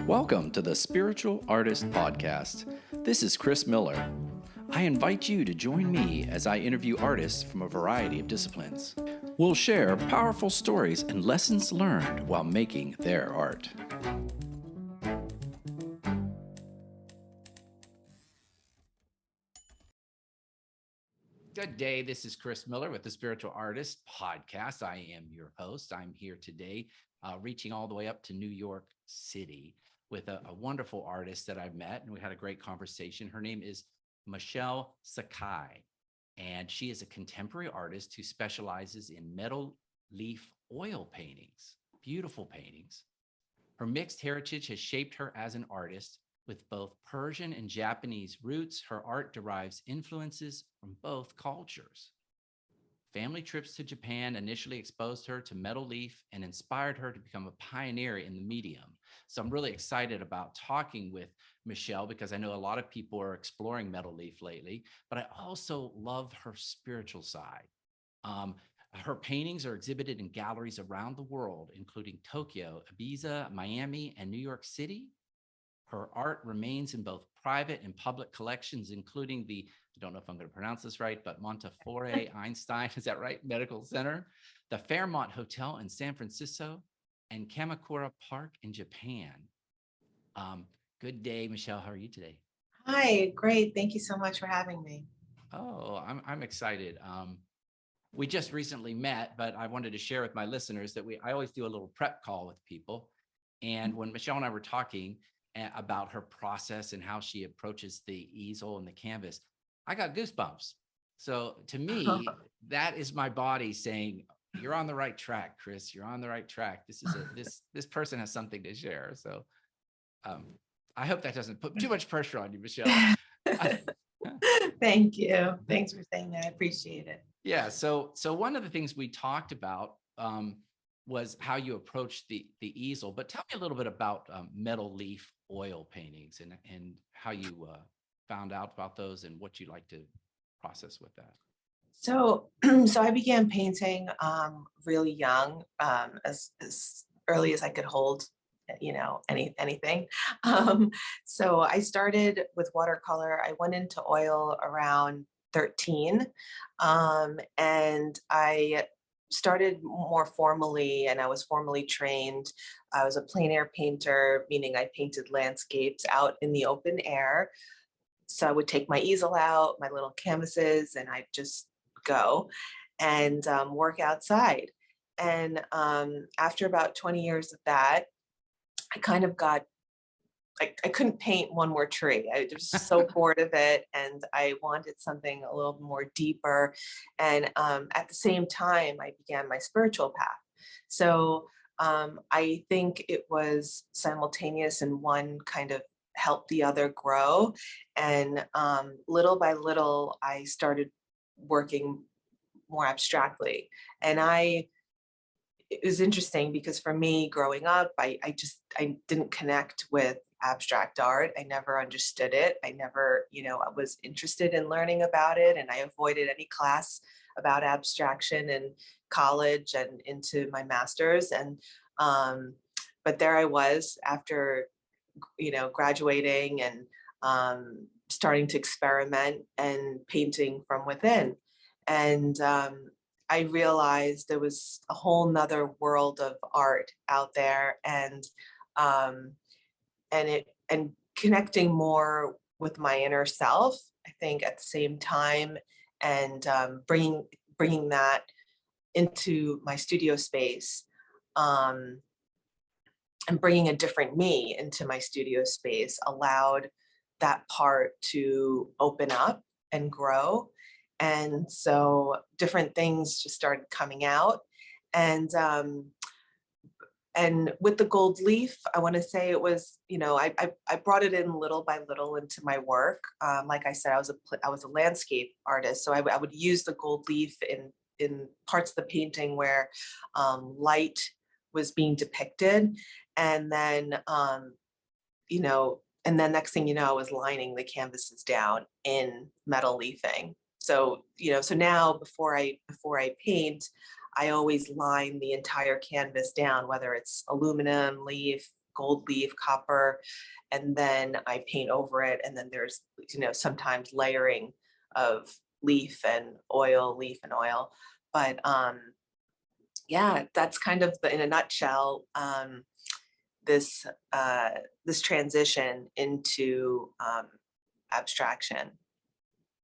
Welcome to the Spiritual Artist Podcast. This is Chris Miller. I invite you to join me as I interview artists from a variety of disciplines. We'll share powerful stories and lessons learned while making their art. Good day. This is Chris Miller with the Spiritual Artist Podcast. I am your host. I'm here today, reaching all the way up to New York City with a wonderful artist that I've met, and we had a great conversation. Her name is Michelle Sakhai, and she is a contemporary artist who specializes in metal leaf oil paintings, beautiful paintings. Her mixed heritage has shaped her as an artist. With both Persian and Japanese roots, her art derives influences from both cultures. Family trips to Japan initially exposed her to metal leaf and inspired her to become a pioneer in the medium. So I'm really excited about talking with Michelle because I know a lot of people are exploring metal leaf lately, but I also love her spiritual side. Her paintings are exhibited in galleries around the world, including Tokyo, Ibiza, Miami, and New York City. Her art remains in both private and public collections, including the, I don't know if I'm going to pronounce this right, but Montefiore Einstein, is that right? Medical Center, the Fairmont Hotel in San Francisco, and Kamakura Park in Japan. Good day, Michelle. How are you today? Hi, great. Thank you so much for having me. Oh, I'm excited. We just recently met, but I wanted to share with my listeners that I always do a little prep call with people. And when Michelle and I were talking about her process and how she approaches the easel and the canvas, I got goosebumps. So to me, that is my body saying, you're on the right track, Chris. You're on the right track. This person has something to share. So I hope that doesn't put too much pressure on you, Michelle. Thank you. Thanks for saying that. I appreciate it. Yeah. So one of the things we talked about was how you approach the easel, but tell me a little bit about metal leaf oil paintings and how you found out about those and what you like to process with that. So I began painting really young, as early as I could hold, anything. So I started with watercolor. I went into oil around 13, and I started more formally, and I was formally trained. I was a plein air painter, meaning I painted landscapes out in the open air. So I would take my easel out, my little canvases, and I'd just go and work outside. And after about 20 years of that, I kind of got, I couldn't paint one more tree. I was just so bored of it, and I wanted something a little more deeper. And at the same time, I began my spiritual path. So I think it was simultaneous, and one kind of helped the other grow. And little by little, I started working more abstractly. And it was interesting because for me growing up, I didn't connect with abstract art. I never understood it. I never, I was interested in learning about it, and I avoided any class about abstraction in college and into my master's. And but there I was after, graduating and starting to experiment and painting from within. And I realized there was a whole nother world of art out there, and connecting more with my inner self, I think, at the same time, and bringing that into my studio space, and bringing a different me into my studio space allowed that part to open up and grow. And so different things just started coming out. And with the gold leaf, I want to say it was, I brought it in little by little into my work. Like I said, I was a landscape artist, so I would use the gold leaf in parts of the painting where light was being depicted, and then next thing you know, I was lining the canvases down in metal leafing. So, so now before I paint, I always line the entire canvas down, whether it's aluminum, leaf, gold leaf, copper, and then I paint over it. And then there's, sometimes layering of leaf and oil. But yeah, that's kind of in a nutshell, this this transition into abstraction.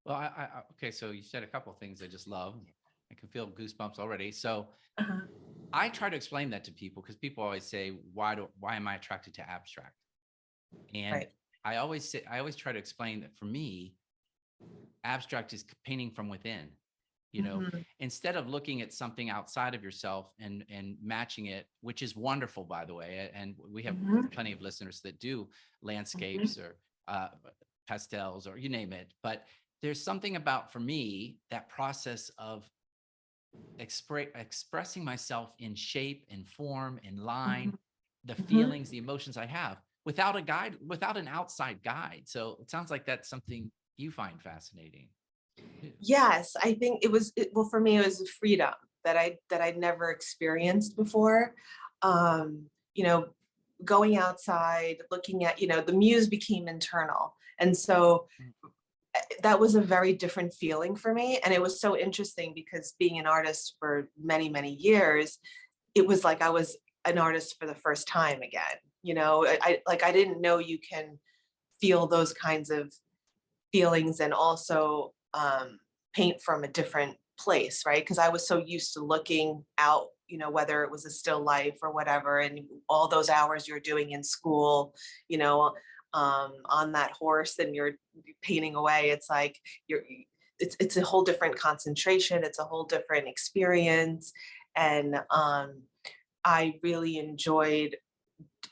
Well, okay, so you said a couple of things I just love. I can feel goosebumps already. So Uh-huh. I try to explain that to people because people always say, why am I attracted to abstract? And Right. I always try to explain that for me, abstract is painting from within. You know, Mhm. instead of looking at something outside of yourself and matching it, which is wonderful, by the way. And we have Mhm. plenty of listeners that do Mhm. landscapes or pastels or you name it. But there's something about, for me, that process of expressing myself in shape and form and line, Mhm. the Mhm. feelings, the emotions I have without a guide, without an outside guide. So it sounds like that's something you find fascinating too. Yes, I think well, for me, it was a freedom that I'd never experienced before. Um, you know, going outside, looking at, the muse became internal. And so Mm. that was a very different feeling for me. And it was so interesting because being an artist for many, many years, it was like I was an artist for the first time again. I didn't know you can feel those kinds of feelings and also paint from a different place, right? Because I was so used to looking out, whether it was a still life or whatever, and all those hours you're doing in school, you know, on that horse and you're painting away. It's like it's a whole different concentration. It's a whole different experience, and I really enjoyed.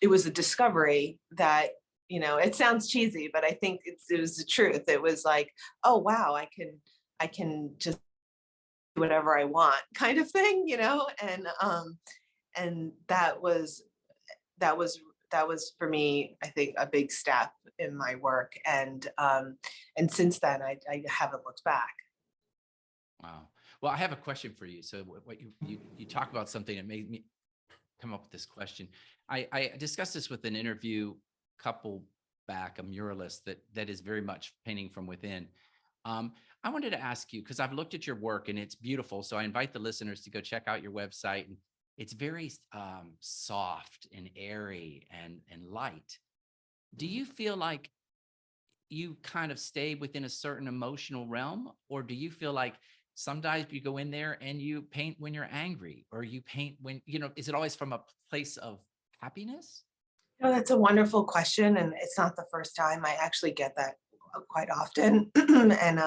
It was a discovery that, it sounds cheesy, but I think it was the truth. It was like, oh wow, I can just do whatever I want, kind of thing, and that was that was for me, I think, a big step in my work, and since then I haven't looked back. Wow. Well, I have a question for you. So what you talk about something that made me come up with this question. I discussed this with an interview couple back, a muralist that is very much painting from within. Um, I wanted to ask you because I've looked at your work and it's beautiful. So I invite the listeners to go check out your website, and it's very soft and airy and light. Do you feel like you kind of stay within a certain emotional realm, or do you feel like sometimes you go in there and you paint when you're angry, or you paint when, is it always from a place of happiness? That's a wonderful question, and it's not the first time. I actually get that quite often, and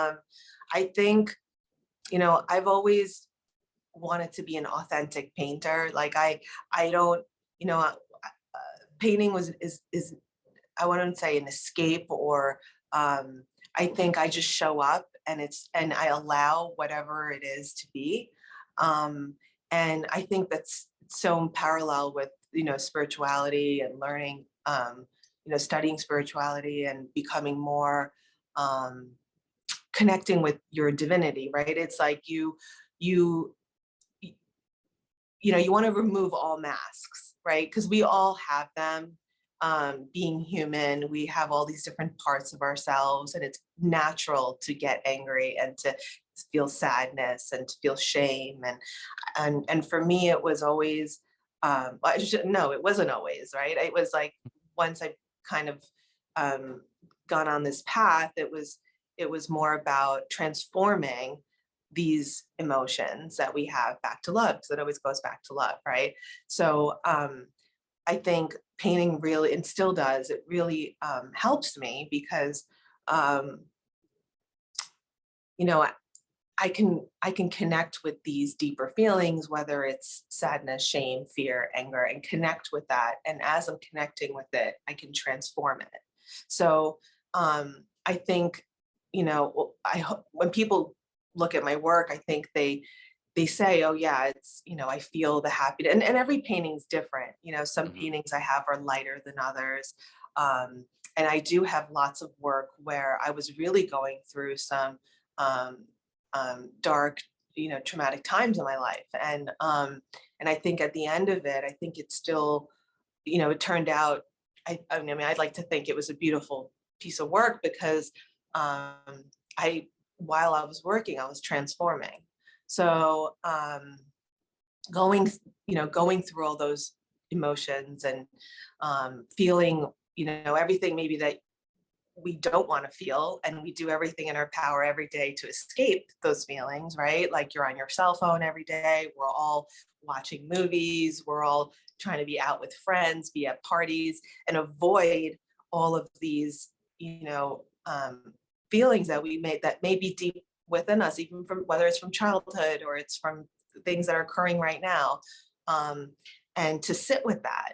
I think, I've always wanted to be an authentic painter. Like I don't, painting is I wouldn't say an escape, or I think I just show up and I allow whatever it is to be. Um, and I think that's so in parallel with, spirituality and learning, studying spirituality and becoming more um, connecting with your divinity, right? It's like you you want to remove all masks, right? Because we all have them. Being human, we have all these different parts of ourselves, and it's natural to get angry and to feel sadness and to feel shame. And for me, it was always, no, it wasn't always, right? It was like once I kind of um, gone on this path, it was more about transforming these emotions that we have back to love, because it always goes back to love, right? So I think painting really, and still does, it really helps me because um, you know I can connect with these deeper feelings, whether it's sadness, shame, fear, anger, and connect with that. And as I'm connecting with it, I can transform it. So I think, when people look at my work, I think they say, oh yeah, it's, I feel the happiness. And every painting's different. Some Mhm. paintings I have are lighter than others. Um, and I do have lots of work where I was really going through some um, dark, traumatic times in my life. And I think at the end of it, I think it's still it turned out, I mean, I'd like to think it was a beautiful piece of work because I, while I was working, I was transforming. So going, going through all those emotions and feeling, everything maybe that we don't want to feel, and we do everything in our power every day to escape those feelings, right? Like you're on your cell phone every day, we're all watching movies, we're all trying to be out with friends, be at parties, and avoid all of these, feelings that we made that may be deep within us, even from whether it's from childhood or it's from things that are occurring right now, and to sit with that.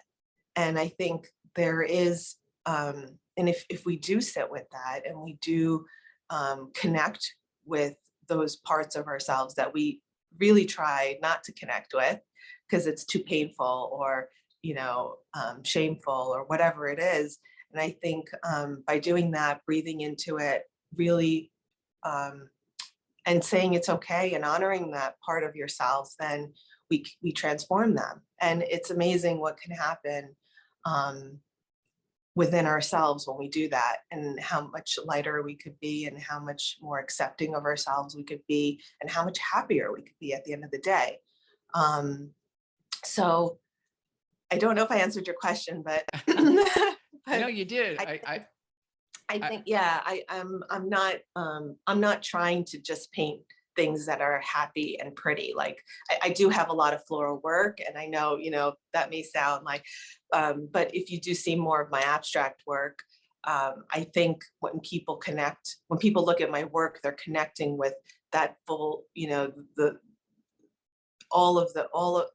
And I think there is, and if we do sit with that and we do connect with those parts of ourselves that we really try not to connect with because it's too painful or, shameful or whatever it is. And I think by doing that, breathing into it, really, and saying it's okay and honoring that part of yourself, then we transform them. And it's amazing what can happen within ourselves when we do that, and how much lighter we could be and how much more accepting of ourselves we could be and how much happier we could be at the end of the day. So I don't know if I answered your question, but No, you did. I think, yeah, I'm not trying to just paint things that are happy and pretty. Like I do have a lot of floral work, and I know, that may sound like, but if you do see more of my abstract work, I think when people look at my work, they're connecting with that full, all of the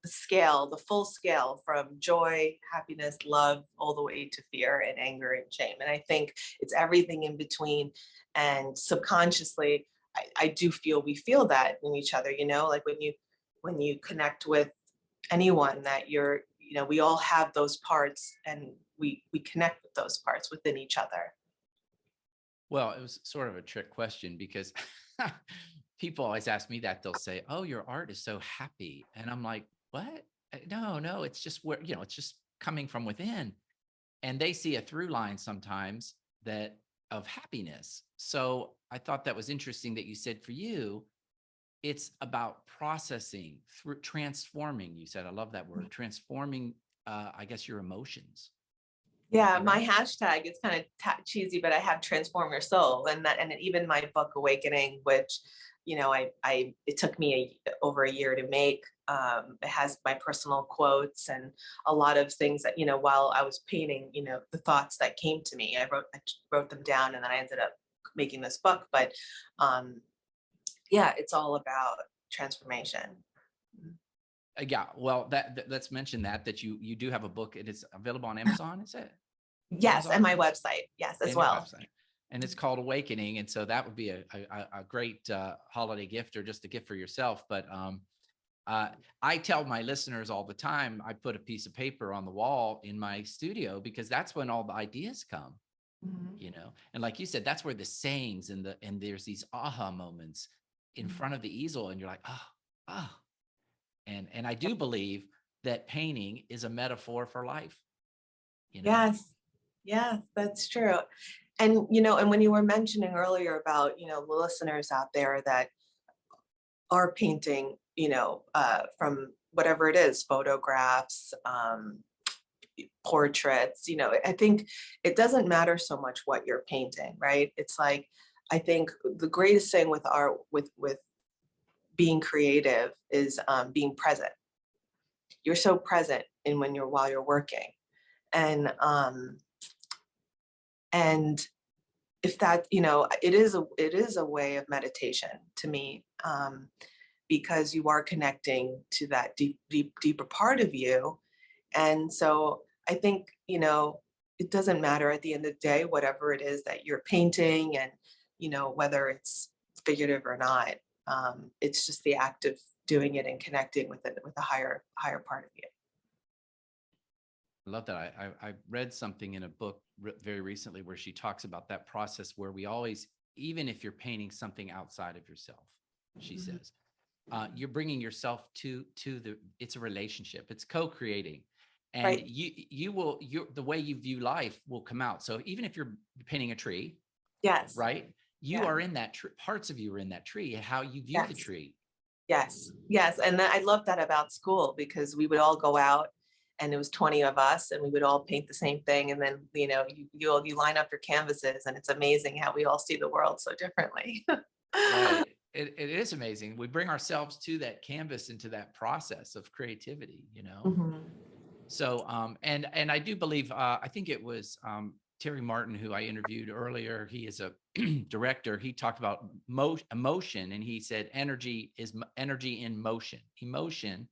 scale, the full scale, from joy, happiness, love, all the way to fear and anger and shame. And I think it's everything in between. And subconsciously, I do feel we feel that in each other, like when you connect with anyone that we all have those parts, and we connect with those parts within each other. Well, it was sort of a trick question because people always ask me that. They'll say, "Oh, your art is so happy." And I'm like, "What? No, it's just where, it's just coming from within." And they see a through line sometimes that of happiness. So I thought that was interesting that you said for you, it's about processing through transforming. You said, I love that word, transforming, I guess, your emotions. Yeah, Is that my right? hashtag is kind of cheesy, but I have transform your soul, and even my book Awakening, which it took me over a year to make. It has my personal quotes and a lot of things that while I was painting, the thoughts that came to me, I wrote them down, and then I ended up making this book. But yeah, it's all about transformation. Yeah. Well, let's mention that you do have a book. It is available on Amazon. Is it Yes, and Amazon my website, yes, as and your well. website? And it's called Awakening. And so that would be a great holiday gift or just a gift for yourself. But uh, I tell my listeners all the time, I put a piece of paper on the wall in my studio because that's when all the ideas come, Mhm. And like you said, that's where the sayings and there's these aha moments in Mhm. front of the easel, and you're like, oh. And I do believe that painting is a metaphor for life, you know. Yes, yes, that's true. And when you were mentioning earlier about, the listeners out there that are painting, from whatever it is, photographs, portraits, I think it doesn't matter so much what you're painting, right? It's like, I think the greatest thing with art, with being creative, is being present. You're so present in while you're working. And um and if that, it is a way of meditation to me, because you are connecting to that deeper part of you. And so I think, it doesn't matter at the end of the day, whatever it is that you're painting, and whether it's figurative or not. It's just the act of doing it and connecting with it, with a higher part of you. I love that. I read something in a book very recently where she talks about that process where we always, even if you're painting something outside of yourself, she Mhm. says, you're bringing yourself to it's a relationship. It's co-creating. and Right. the way you view life will come out. So even if you're painting a tree, Yes. right? You Yeah. are in that tree. Parts of you are in that tree, how you view the Yes. tree. Yes. Yes. And I love that about school, because we would all go out, and it was 20 of us, and we would all paint the same thing. And then, you line up your canvases, and it's amazing how we all see the world so differently. Right. It is amazing. We bring ourselves to that canvas, into that process of creativity, you know? Mhm. So, and I do believe, I think it was Terry Martin who I interviewed earlier. He is a director. He talked about emotion, and he said energy is energy in motion. Emotion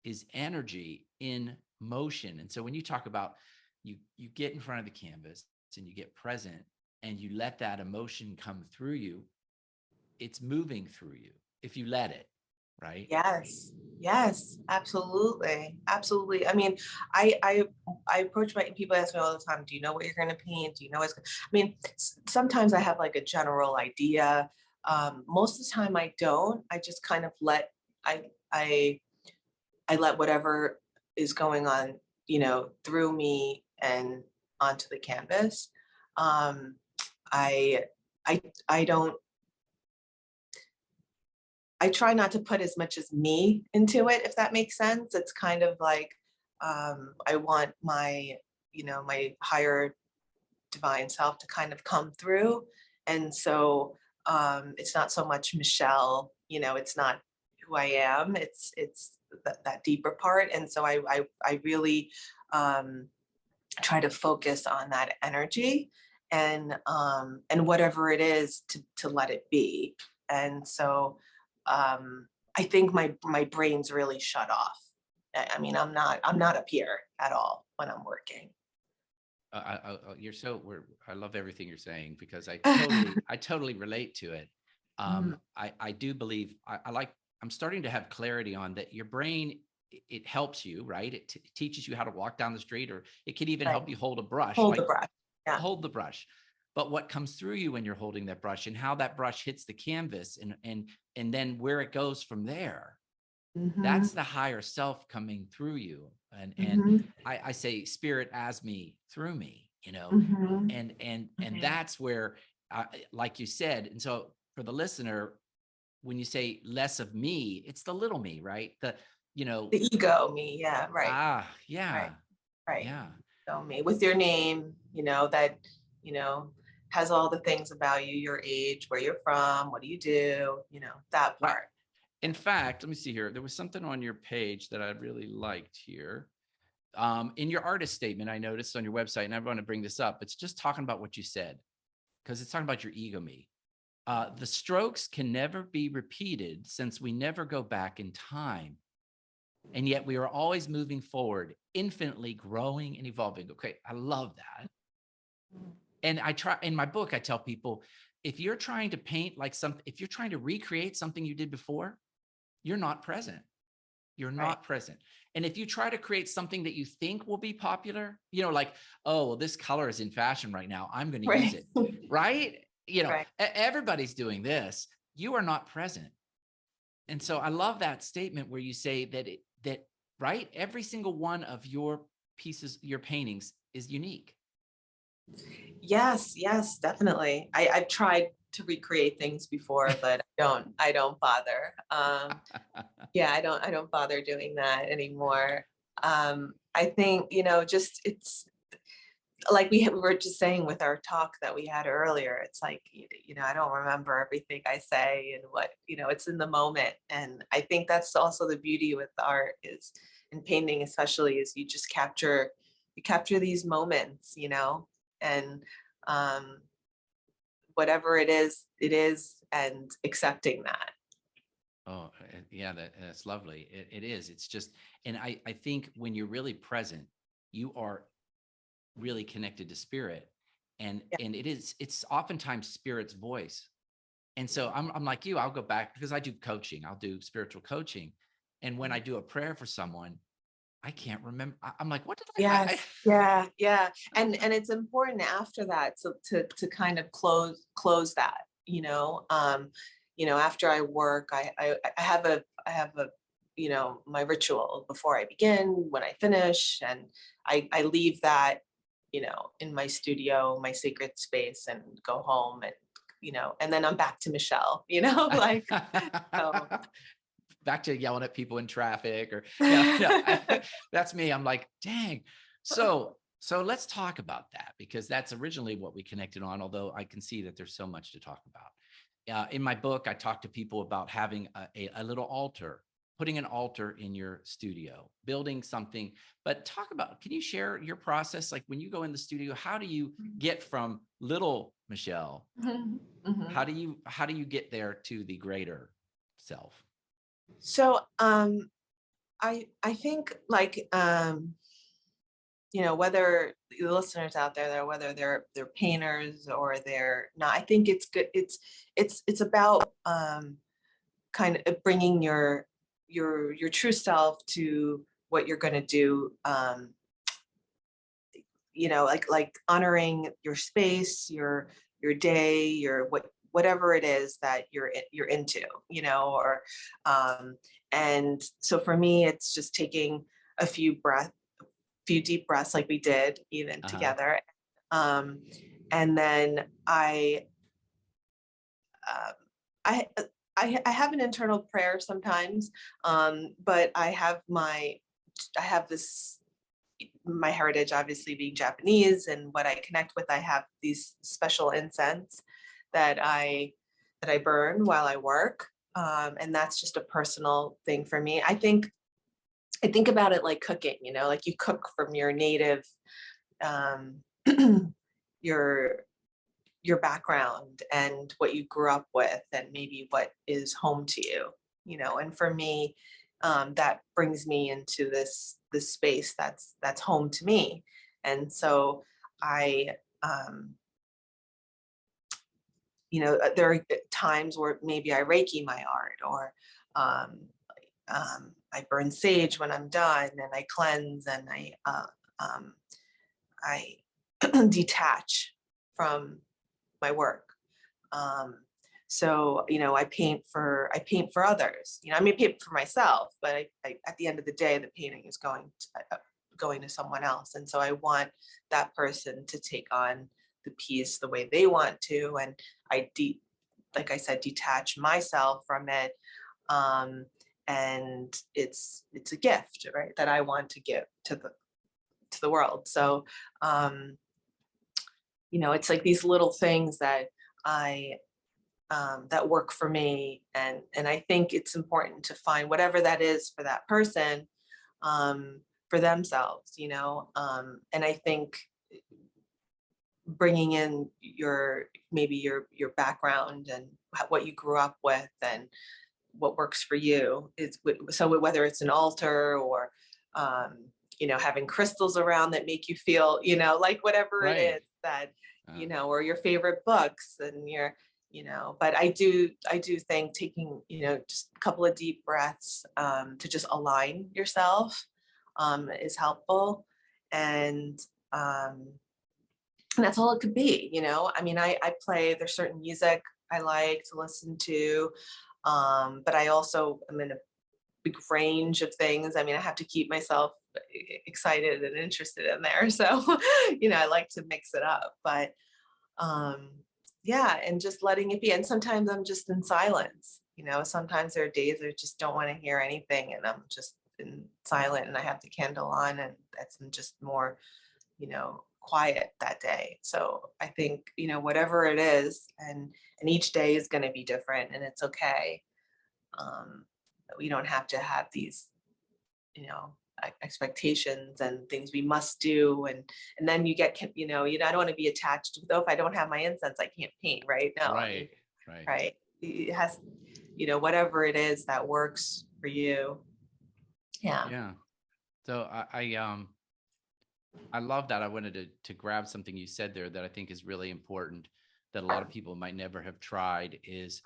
is energy in motion. And so when you talk about you get in front of the canvas and you get present and you let that emotion come through you, it's moving through you if you let it, right? Yes. Yes. Absolutely. Absolutely. I mean, I approach my people ask me all the time, do you know what you're going to paint? Do you know I mean, sometimes I have like a general idea. Most of the time I don't. I just kind of I I I let whatever is going on, through me and onto the canvas. Um, I I I don't I try not to put as much as me into it, if that makes sense. It's kind of like, I want my higher divine self to kind of come through. And so, it's not so much Michelle, it's not who I am. It's that deeper part. And so I really, um, try to focus on that energy, and whatever it is, to let it be. And so, I think my brain's really shut off. I mean, I'm not up here at all when I'm working. You're so I love everything you're saying, because I totally relate to it. Mhm. I do believe I'm starting to have clarity on that. Your brain, it helps you, right? It teaches you how to walk down the street, or it can even Right. help you hold a brush, Hold the like breath. Yeah. hold the brush. But what comes through you when you're holding that brush, and how that brush hits the canvas, and then where it goes from there, Hmm. that's the higher self coming through you. And Hmm. I say spirit as me through me, Hmm. and Hmm. that's where, like you said. And so for the listener, when you say less of me, it's the little me, right? You know The ego me. Yeah. Right. yeah, Right. Right. yeah. So me with your name, that, you know, has all the things about you, your age, where you're from, what do you do, that Well, part. in fact, let me see here. There was something on your page that I really liked here. In your artist statement, I noticed on your website, and I want to bring this up. It's just talking about what you said, because it's talking about your ego me. The strokes can never be repeated, since we never go back in time. And yet we are always moving forward, infinitely growing and evolving. Okay, I love that. And I try in my book, I tell people, if you're trying to paint like something, if you're trying to recreate something you did before, you're not present. You're Right. not present. And if you try to create something that you think will be popular, like, oh, well, this color is in fashion right now, I'm going to use Right. it. Right. Right. Everybody's doing this. You are not present. And so I love that statement where you say that, right, every single one of your pieces, your paintings, is unique. Yes, yes, definitely. I've tried to recreate things before, but I don't bother. Yeah, I don't bother doing that anymore. I think, just it's like we were just saying with our talk that we had earlier. It's like, I don't remember everything I say, and it's in the moment. And I think that's also the beauty with art, is in painting especially, is you capture these moments, and, um, whatever it is, and accepting that. Oh, yeah, that's lovely. It is. It's just, and I think when you're really present, you are really connected to spirit, Yeah. and it's oftentimes spirit's voice. And so I'm like you, I'll go back, because I do coaching. I'll do spiritual coaching. And when I do a prayer for someone, I can't remember. I'm like, what did I Yes, yeah, yeah. And it's important after that, to kind of close that. After I work, I have a my ritual before I begin, when I finish, and I leave that, in my studio, my sacred space, and go home, and, and then I'm back to Michelle, like, so. Back to yelling at people in traffic or yeah, that's me. I'm like, dang. So let's talk about that because that's originally what we connected on, although I can see that there's so much to talk about. In my book, I talk to people about having a little altar, putting an altar in your studio, building something. But talk about, can you share your process? Like when you go in the studio, how do you get from little Michelle? Mhm. How do you get there to the greater self? So, I think, like, whether the listeners out there, whether they're painters or they're not, I think it's good. It's about, kind of bringing your true self to what you're going to do. Like honoring your space, your day, whatever it is that you're into, or, and so for me, it's just taking a few deep breaths, like we did even Uh-huh. together, um, and then um, I. I have an internal prayer sometimes, but I have this, my heritage obviously being Japanese, and what I connect with, I have these special incense that I burn while I work. And that's just a personal thing for me. I think about it like cooking, like you cook from your native, um, your your background and what you grew up with, and maybe what is home to you, and for me, that brings me into this space that's home to me. And so I, um, there are times where maybe I reiki my art, or, um, I burn sage when I'm done, and I cleanse, and um, I detach from my work. Um, so, I paint for others. I may paint for myself, but at the end of the day, the painting is going to someone else, and so I want that person to take on the piece the way they want to, and like I said, detach myself from it. Um, and it's a gift, right, that I want to give to the world. So, um, it's like these little things that I that work for me, and I think it's important to find whatever that is for that person, for themselves, and I think bringing in maybe your background, and what you grew up with, and what works for you is, so whether it's an altar, or, um, having crystals around that make you feel, like whatever it Right. is that, Uh, or your favorite books, and but I do think taking, just a couple of deep breaths, to just align yourself, is helpful. And, um, and that's all it could be, I mean, I play, there's certain music I like to listen to, but I also am in a big range of things. I mean, I have to keep myself excited and interested in there. So, I like to mix it up, but, um, yeah, and just letting it be. And sometimes I'm just in silence. Sometimes there are days I just don't want to hear anything, and I'm just in silent, and I have the candle on, and that's just more, quiet that day. So I think, whatever it is, and each day is going to be different, and it's okay. We don't have to have these, you know, expectations and things we must do, and then you get, I don't want to be attached to, though, if I don't have my incense, I can't paint, right? No, I mean, right. Right. right. It has, whatever it is that works for you. Yeah. Yeah. So I love that. I wanted to grab something you said there that I think is really important that a lot of people might never have tried is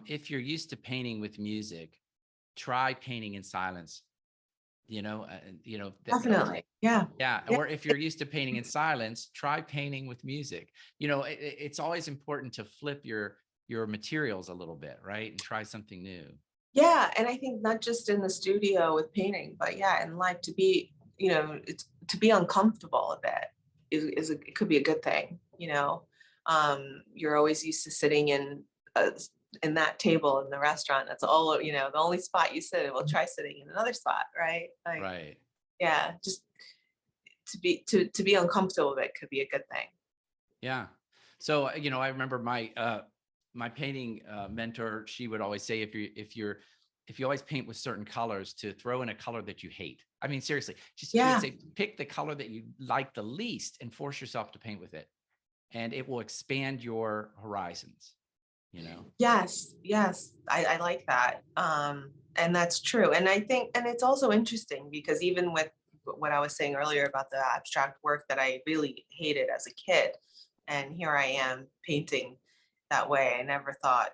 if you're used to painting with music, try painting in silence. That Definitely. Yeah. yeah. Yeah. Or if you're used to painting in silence, try painting with music. It's always important to flip your materials a little bit, right? And try something new. Yeah, and I think not just in the studio with painting, but yeah, in life to be, it's to be uncomfortable a bit it could be a good thing, you know. You're always used to sitting uh, in that table in the restaurant. That's all, the only spot you sit. Well, try sitting in another spot, right? Like, Right. yeah, just to be uncomfortable with it could be a good thing. Yeah. So, I remember my painting mentor, she would always say, if you always paint with certain colors, to throw in a color that you hate. I mean, seriously, she would Yeah. say, pick the color that you like the least and force yourself to paint with it. And it will expand your horizons, you know? Yes, yes, I like that. And that's true. And I think, and it's also interesting because even with what I was saying earlier about the abstract work that I really hated as a kid, and here I am painting that way. I never thought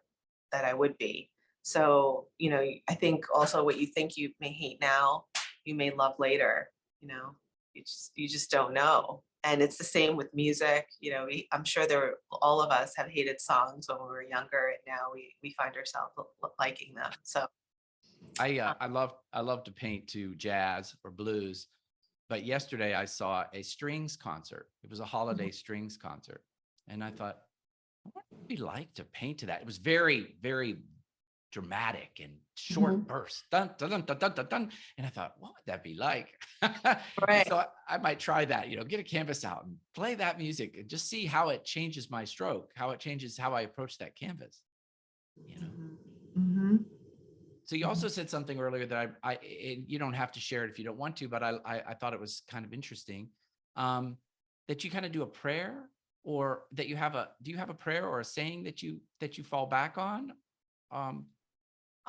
that I would be. So, I think also what you think you may hate now, you may love later, you know, you just don't know. And it's the same with music. I'm sure all of us have hated songs when we were younger, and now we find ourselves liking them. So, uh, I love to paint to jazz or blues, but yesterday I saw a strings concert. It was a holiday strings concert, and I thought, what would it be like to paint to that? It was very, very dramatic and short mhm, bursts. Dun, dun, dun, dun, dun, dun, dun. And I thought, what would that be like? And right. so I might try that, get a canvas out and play that music and just see how it changes my stroke, how it changes how I approach that canvas, you know? Mhm, mhm, So you also mhm. said something earlier that and you don't have to share it if you don't want to, but I thought it was kind of interesting, um, that you kind of do a prayer, or that do you have a prayer or a saying that you fall back on? Um,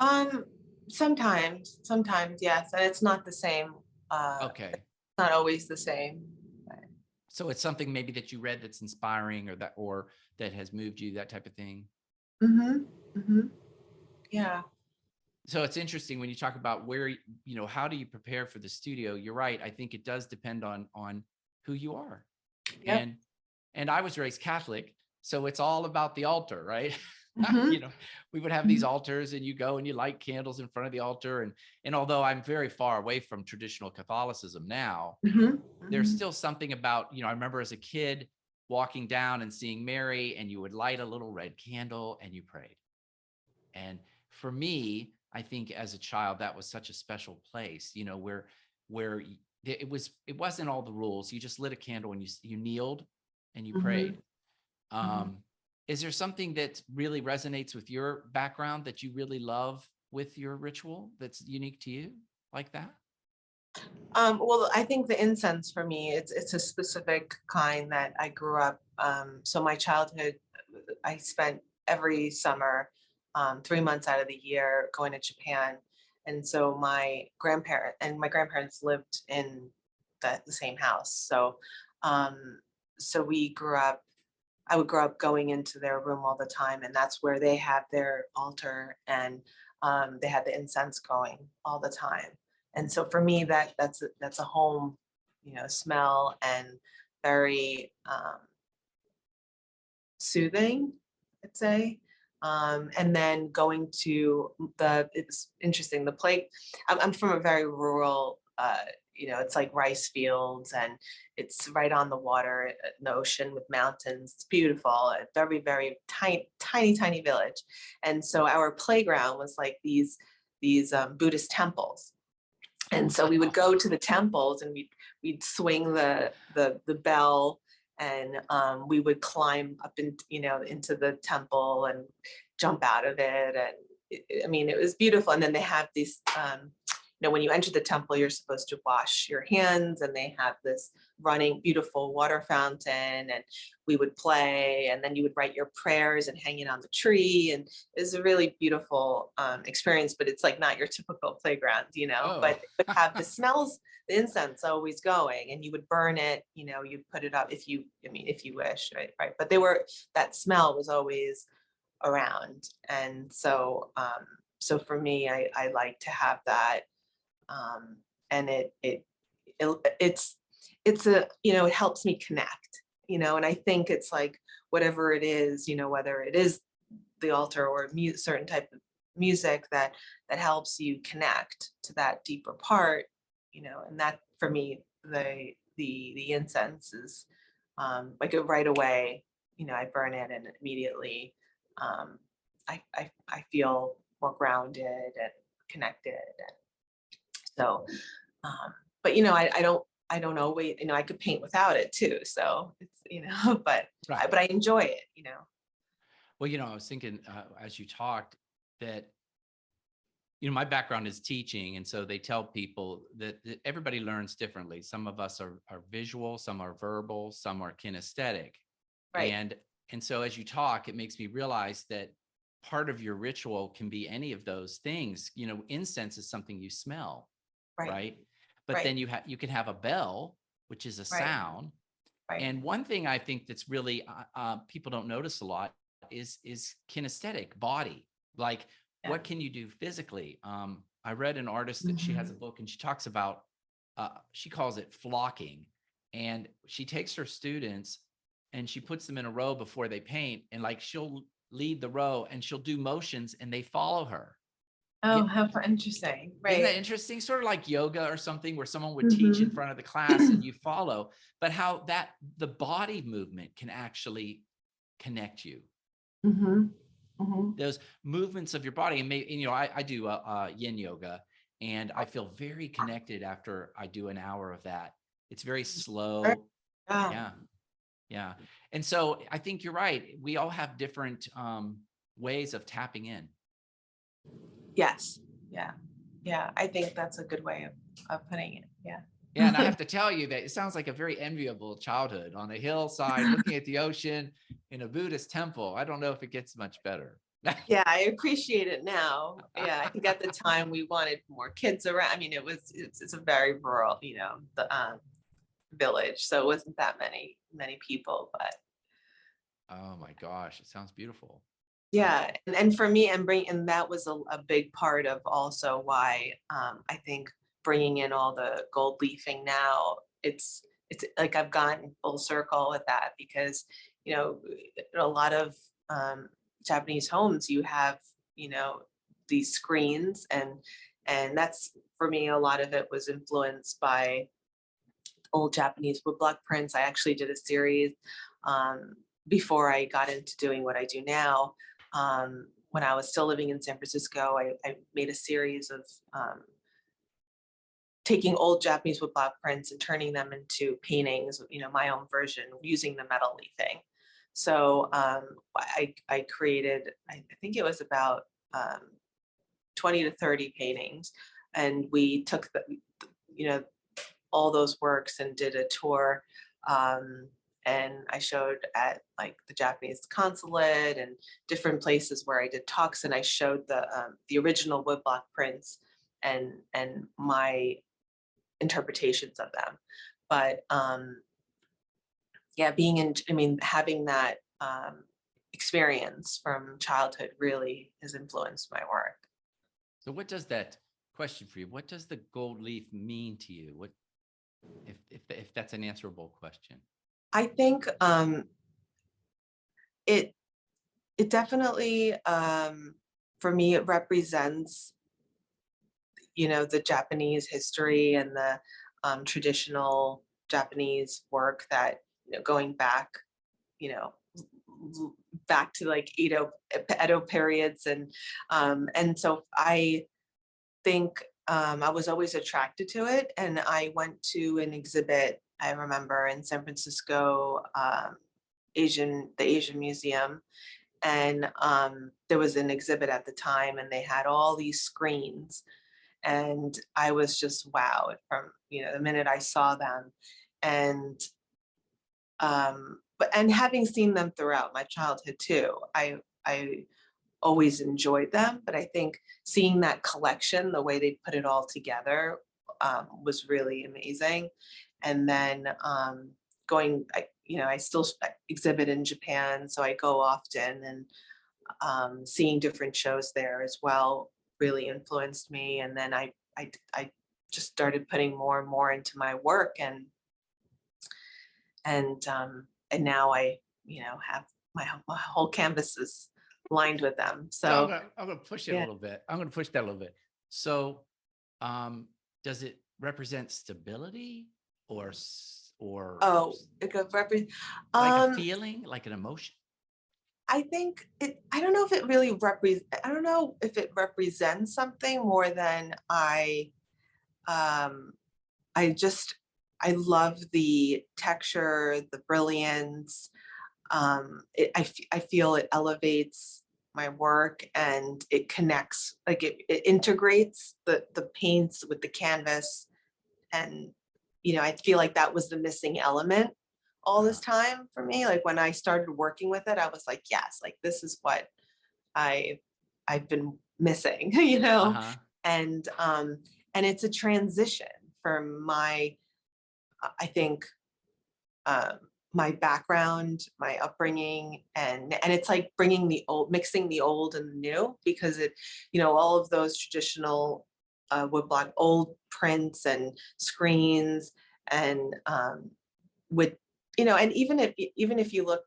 Um, sometimes, yes, and it's not the same. okay. It's not always the same. So it's something maybe that you read that's inspiring, or that has moved you, that type of thing. Mm-hmm. Mm-hmm. Yeah. So it's interesting when you talk about how do you prepare for the studio? You're right. I think it does depend on who you are. Yep. And I was raised Catholic, so it's all about the altar, right? Mm-hmm. We would have these altars, and you go and you light candles in front of the altar. And although I'm very far away from traditional Catholicism now, Mm-hmm. there's Mm-hmm. still something about, I remember as a kid walking down and seeing Mary, and you would light a little red candle and you prayed. And for me, I think as a child, that was such a special place, it wasn't all the rules. You just lit a candle and you kneeled and you Mm-hmm. prayed. Mm-hmm. Um, is there something that really resonates with your background that you really love with your ritual that's unique to you, like that? Well, I think the incense for me, it's a specific kind that I grew up. So my childhood, I spent every summer, 3 months out of the year going to Japan, and so my grandparents lived in the same house. Um, so we grew up. I would grow up going into their room all the time, and that's where they had their altar, and they had the incense going all the time. And so for me, that's a home, smell, and very soothing, I'd say. And then going to it's interesting, I'm from a very rural, it's like rice fields, and it's right on the water, in the ocean with mountains. It's beautiful, a very, very tiny, tiny, tiny village. And so our playground was like these Buddhist temples. And so we would go to the temples, and we'd swing the bell, and we would climb up into the temple and jump out of it. And I mean, it was beautiful. And then they have these, when you enter the temple, you're supposed to wash your hands, and they have this running beautiful water fountain, and we would play, and then you would write your prayers and hang it on the tree. And it was a really beautiful experience, but it's like not your typical playground, Oh, but it would have the smells, the incense always going, and you would burn it, you'd put it up if you wish, right? But that smell was always around. And so for me, I like to have that. um, and it's it helps me connect, and I think it's like whatever it is, whether it is the altar or certain type of music that helps you connect to that deeper part, and that for me, the incense is like right away, I burn it and immediately um, I feel more grounded and connected. And so, but I don't always, I could paint without it too. So it's, Right. but I enjoy it. Well, I was thinking as you talked that, my background is teaching. And so they tell people that everybody learns differently. Some of us are visual, some are verbal, some are kinesthetic. Right, And, and so as you talk, it makes me realize that part of your ritual can be any of those things. Incense is something you smell, right, right? But right, then you can have a bell, which is a right, sound. right. And one thing I think that's really people don't notice a lot is kinesthetic body. Like, Yeah. what can you do physically? I read an artist that she has a Mhm. book and she talks about she calls it flocking, and she takes her students and she puts them in a row before they paint, and like she'll lead the row and she'll do motions and they follow her. Oh, how interesting. Isn't that Right. interesting? Sort of like yoga or something where someone would teach in Hmm. front of the class and you follow, but how that the body movement can actually connect you. Hmm. Hmm. Those movements of your body. And I do yin yoga, and I feel very connected after I do an hour of that. It's very slow. Yeah. Yeah. Yeah. And so I think you're right. We all have different ways of tapping in. Yes. Yeah. Yeah. I think that's a good way of putting it. Yeah. Yeah, and I have to tell you that it sounds like a very enviable childhood on a hillside looking at the ocean in a Buddhist temple. I don't know if it gets much better. Yeah, I appreciate it now. Yeah, I think at the time we wanted more kids around. I mean, it's a very rural, the village, so it wasn't that many people, but Oh my gosh, it sounds beautiful. Uh, yeah, and for me, and that was a big part of also why I think bringing in all the gold leafing now, it's like I've gotten full circle with that because you know a lot of um, Japanese homes you have you know these screens and that's for me a lot of it was influenced by old Japanese woodblock prints. I actually did a series um, before I got into doing what I do now. When I was still living in San Francisco, I made a series of taking old Japanese woodblock prints and turning them into paintings, my own version using the metal leafing. So I created, I think it was about 20 to 30 paintings. And we took you know, all those works and did a tour. Um, and I showed at like the Japanese consulate and different places where I did talks, and I showed the original woodblock prints and my interpretations of them. But yeah, I mean, having that experience from childhood really has influenced my work. so what does that question for you? What does the gold leaf mean to you? What if that's an answerable question? I think it it definitely for me it represents the Japanese history and the traditional Japanese work that going back you know back to like Edo periods and so I think I was always attracted to it, and I went to an exhibit I remember in San Francisco, the Asian Museum, and there was an exhibit at the time, and they had all these screens, and I was just wowed from the minute I saw them, and but and having seen them throughout my childhood too, I always enjoyed them, but I think seeing that collection, the way they put it all together, was really amazing. And then I still exhibit in Japan, so I go often, and seeing different shows there as well really influenced me. And then I just started putting more and more into my work, and now I have my whole canvas is aligned with them. So So I'm gonna push it a yeah. little bit. I'm gonna push that a little bit. So, does it represent stability or Oh, it could represent. like a Um, feeling, like an emotion? I think it. I don't know if it really I don't know if it represents something more than I. Um, I just. I love the texture, the brilliance. I feel it elevates my work and it connects, like it integrates the paints with the canvas. And, I feel like that was the missing element all this Uh-huh. time for me. Like when I started working with it, I was like, yes, like this is what I I've been missing, Uh-huh. and it's a transition from I think um, my background, my upbringing, and it's like bringing mixing the old and the new, because all of those traditional woodblock old prints and screens, and with and even if you look,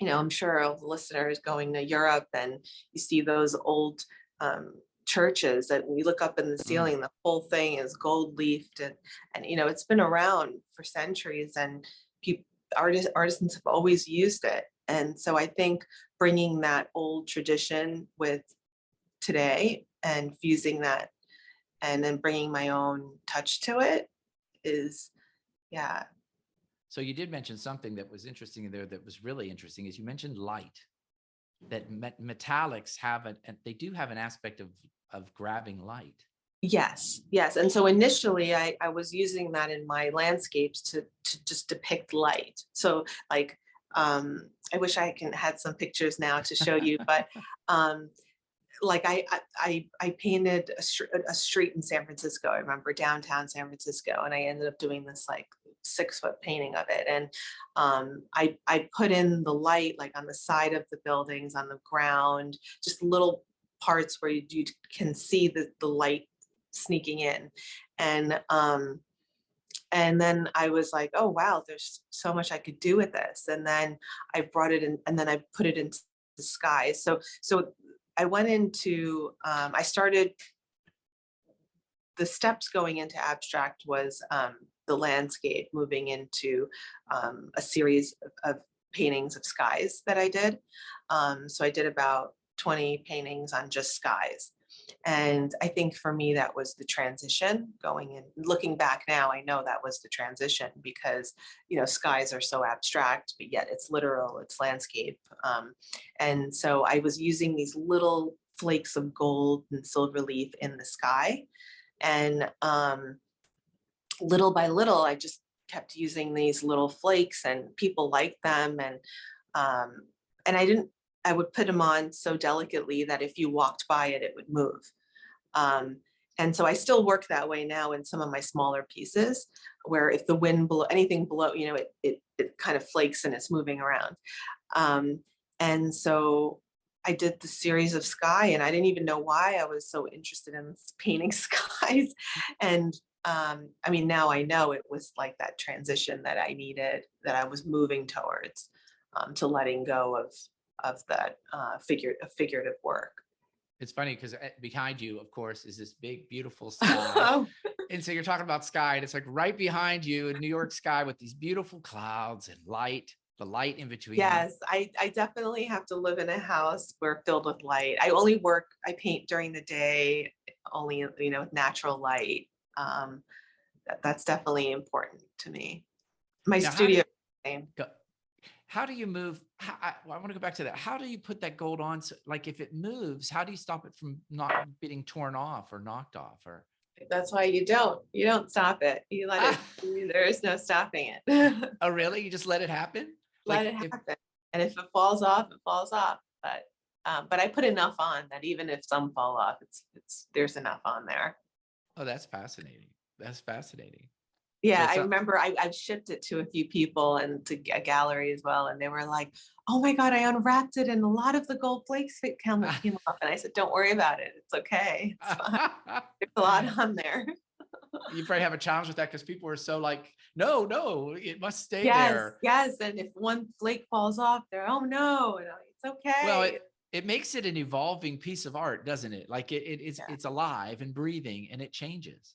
I'm sure all the listeners going to Europe and you see those old um, churches that when you look up in the Mm. ceiling, the whole thing is gold leafed, and it's been around for centuries, and people artisans have always used it. And so I think bringing that old tradition with today and fusing that and then bringing my own touch to it is, yeah. So you did mention something that was interesting in there that was really interesting is you mentioned light, that metallics have and they do have an aspect of grabbing light. Yes, yes. And so initially I was using that in my landscapes to just depict light. So like I wish I can had some pictures now to show you, but um like I painted a street in San Francisco. I remember downtown San Francisco, and I ended up doing this like 6 foot painting of it. And I put in the light like on the side of the buildings, on the ground, just little parts where you can see the light sneaking in. And and then I was like, oh wow, there's so much I could do with this. And then I brought it in, and then I put it into the sky. So I went into I started the steps going into abstract was the landscape, moving into a series of paintings of skies that I did. So I did about 20 paintings on just skies. And I think for me, that was the transition going in. Looking back now, I know that was the transition because, skies are so abstract, but yet it's literal, it's landscape. And so I was using these little flakes of gold and silver leaf in the sky. And little by little, I just kept using these little flakes, and people liked them. Um, and I would put them on so delicately that if you walked by it, it would move. Um, and so I still work that way now in some of my smaller pieces, where if the wind blow anything below, it kind of flakes and it's moving around. Um, and so I did the series of sky, and I didn't even know why I was so interested in painting skies. And I mean, now I know it was like that transition that I needed, that I was moving towards, to letting go of that figurative work. It's funny because behind you, of course, is this big, beautiful sky. And so you're talking about sky, and it's like right behind you in New York sky with these beautiful clouds and light, the light in between. Yes, I definitely have to live in a house where filled with light. I paint during the day, only, with natural light. That's definitely important to me. My Now, how do studio. you go? How do you move? I want to go back to that. How do you put that gold on? So, like if it moves, how do you stop it from not getting torn off or knocked off? Or That's why you don't stop it. You let it. ah, There is no stopping it. oh really? You just let it happen? Let Like it if happen. And if it falls off, it falls off. But I put enough on that even if some fall off, there's enough on there. oh, that's fascinating. That's fascinating. So Yeah, I it's a remember I've shipped it to a few people and to a gallery as well, and they were like, "Oh my God, I unwrapped it, and a lot of the gold flakes came off." And I said, "Don't worry about it. It's okay. It's fine. There's a lot on there." you probably have a challenge with that because people are so like, no, no, it must stay Yes, there. yes. And if one flake falls off, they're, "Oh no, it's Well, okay." it makes it an evolving piece of art, doesn't it? Like Yeah. it's alive and breathing and it changes,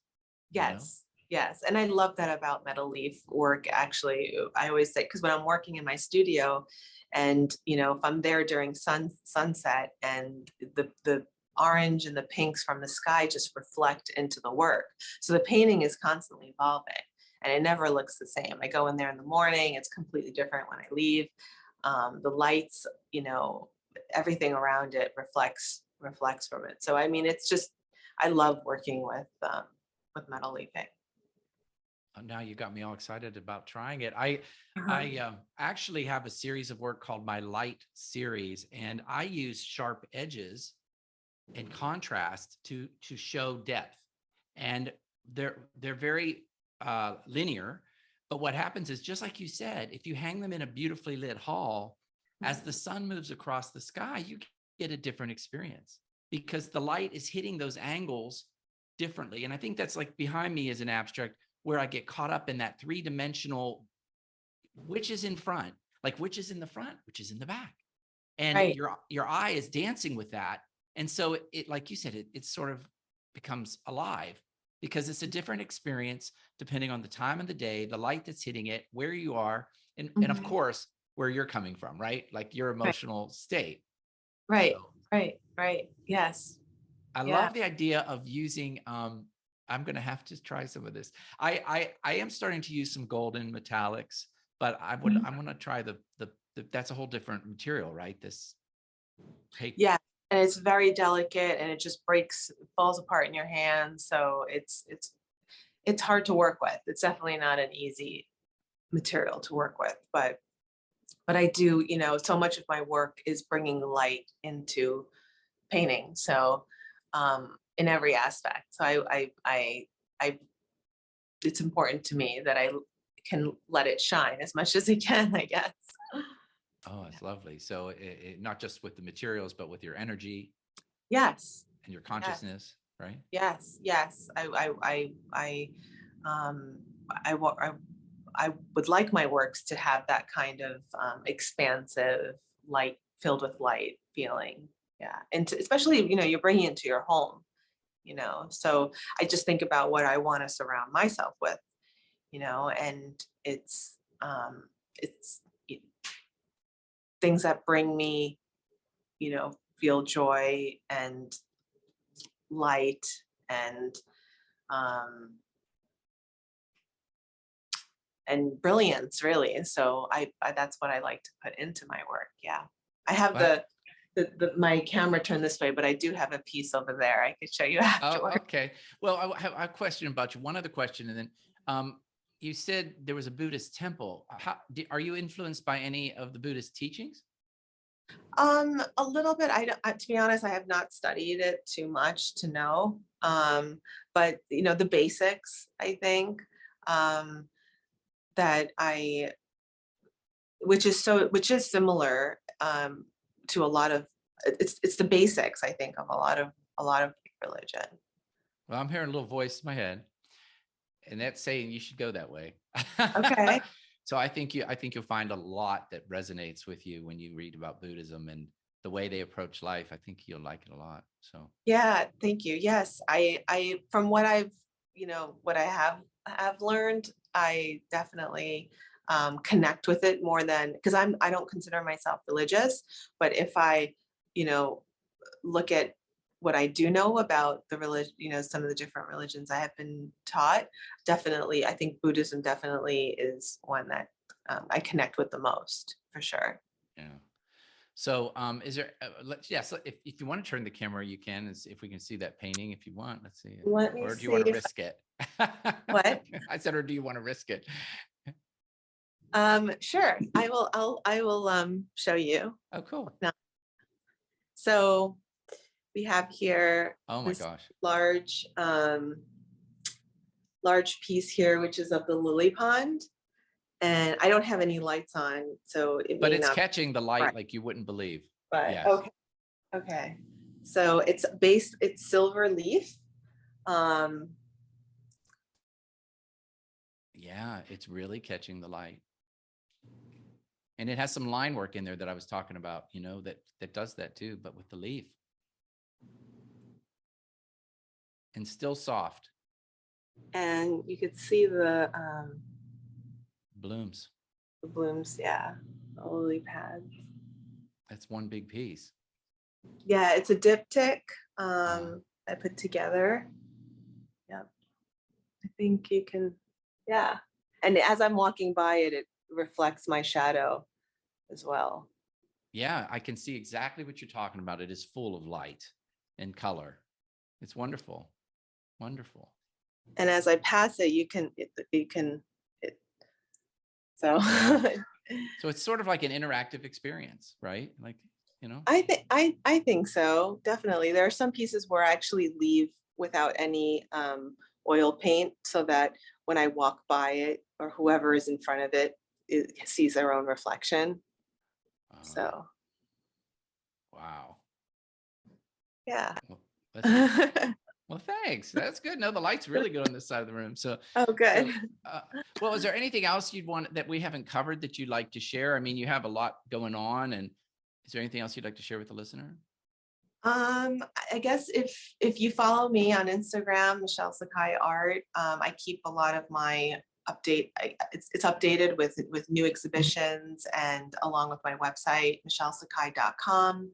you know? Yes. Yes. And I love that about metal leaf work. Actually, I always say, because when I'm working in my studio and, if I'm there during sunset and the orange and the pinks from the sky just reflect into the work. So the painting is constantly evolving and it never looks the same. I go in there in the morning, it's completely different when I leave. The lights, everything around it reflects from it. So I mean, it's just, I love working with metal leafing. Now you got me all excited about trying it. Uh-huh. Actually have a series of work called my light series, and I use sharp edges and contrast to show depth. And they're very linear. But what happens is, just like you said, if you hang them in a beautifully lit hall, as the sun moves across the sky, you get a different experience because the light is hitting those angles differently. And I think that's like behind me is an abstract where I get caught up in that three-dimensional, which is in front, like which is in the front, which is in the back. And Right. your eye is dancing with that. And so it like you said, it sort of becomes alive because it's a different experience depending on the time of the day, the light that's hitting it, where you are, and of Mhm. course, where you're coming from, right? Like your Right. emotional state. Right. So Right. Right. Yes. I Yeah. love the idea of using I'm gonna have to try some of this. I am starting to use some golden metallics, but Mhm. I'm gonna try the that's a whole different material, right? This take Yeah. And it's very delicate and it just breaks, falls apart in your hands. So it's hard to work with. It's definitely not an easy material to work with, but I do, so much of my work is bringing light into painting. So in every aspect. So I it's important to me that I can let it shine as much as it can, I guess. oh, it's lovely. So not just with the materials, but with your energy Yes. and your Yes. consciousness, right? Yes. Yes. Um, I I would like my works to have that kind of expansive light, filled with light feeling. Yeah. And especially, you're bringing it into your home, so I just think about what I want to surround myself with, and it's y- things that bring me, feel joy and light and um brilliance, really. So I that's what I like to put into my work. Yeah. I have But my camera turned this way, but I do have a piece over there I could show you oh, afterward. okay. Well, I have a question about you. One other question, and then you said there was a Buddhist temple. Are you influenced by any of the Buddhist teachings? A little bit. I don't, to be honest, I have not studied it too much to know. But the basics, I think, um, that which is similar to a lot of, it's the basics, I think, of a lot of religion. Well, I'm hearing a little voice in my head, and that's saying you should go that way. Okay. So I think you'll find a lot that resonates with you when you read about Buddhism and the way they approach life. I think you'll like it a lot. So Yeah, thank you. Yes, I from what I've, what I have learned, I definitely connect with it more than, because I don't consider myself religious, but if I, you know, look at what I do know about the religion, some of the different religions I have been taught, definitely, I think Buddhism definitely is one that I connect with the most, for sure. yeah. So is there? Yes. If you want to turn the camera, you can. If we can see that painting, if you want, let's see it. Let me Or do you see want to if risk it? what. I said, or do you want to risk it? Sure. I will show you. Oh, cool. Now, so we have here Oh my this gosh. large large piece here, which is of the lily pond. And I don't have any lights on, so it But may it's not be catching the bright, light like you wouldn't believe. but Yes. okay. Okay. So it's silver leaf. Um, Yeah, it's really catching the light. And it has some line work in there that I was talking about, that does that too, but with the leaf. And still soft. And you could see the Blooms. blooms, yeah, the lily pads. That's one big piece. Yeah, it's a diptych I put together. Yep. I think you can, yeah. And as I'm walking by it, it reflects my shadow as well. Yeah, I can see exactly what you're talking about. It is full of light and color. It's wonderful. Wonderful. And as I pass it, so. So it's sort of like an interactive experience, right? Like, I think so, definitely. There are some pieces where I actually leave without any oil paint so that when I walk by it or whoever is in front of it sees their own reflection. So, wow. yeah. Well, thanks. That's good. No, the light's really good on this side of the room. So, oh, good. Well, is there anything else you'd want that we haven't covered that you'd like to share? I mean, you have a lot going on, and is there anything else you'd like to share with the listener? I guess if you follow me on Instagram, Michelle Sakhai Art, I keep a lot of my it's updated with new exhibitions and along with my website, michellesakhai.com.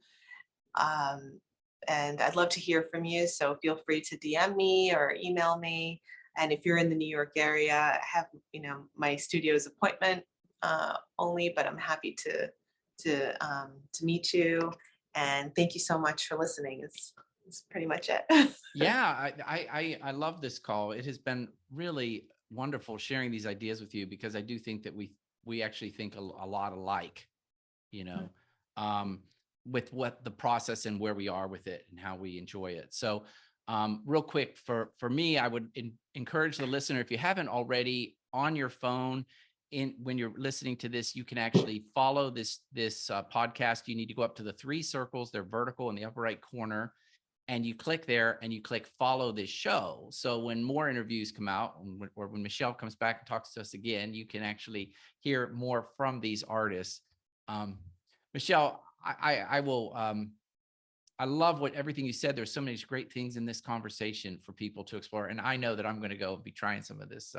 And I'd love to hear from you. So feel free to DM me or email me. And if you're in the New York area, I have, my studio's appointment only, but I'm happy to meet you. And thank you so much for listening. It's pretty much it. Yeah, I love this call. It has been really wonderful sharing these ideas with you, because I do think that we actually think a lot alike, with what the process and where we are with it and how we enjoy it. So real quick, for me, I would encourage the listener, if you haven't already, on your phone, when you're listening to this, you can actually follow this podcast. You need to go up to the 3 circles. They're vertical in the upper right corner. And you click there and you click follow this show. So when more interviews come out, or when Michelle comes back and talks to us again, you can actually hear more from these artists. Michelle, I will, I love everything you said. There's so many great things in this conversation for people to explore. And I know that I'm going to go be trying some of this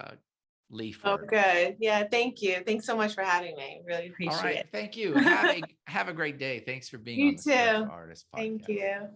leaf work. Oh, good. Yeah. Thank you. Thanks so much for having me. Really appreciate it. All right. Thank you. Have a great day. Thanks for being You on the too. Spiritual Artist Podcast. Thank you.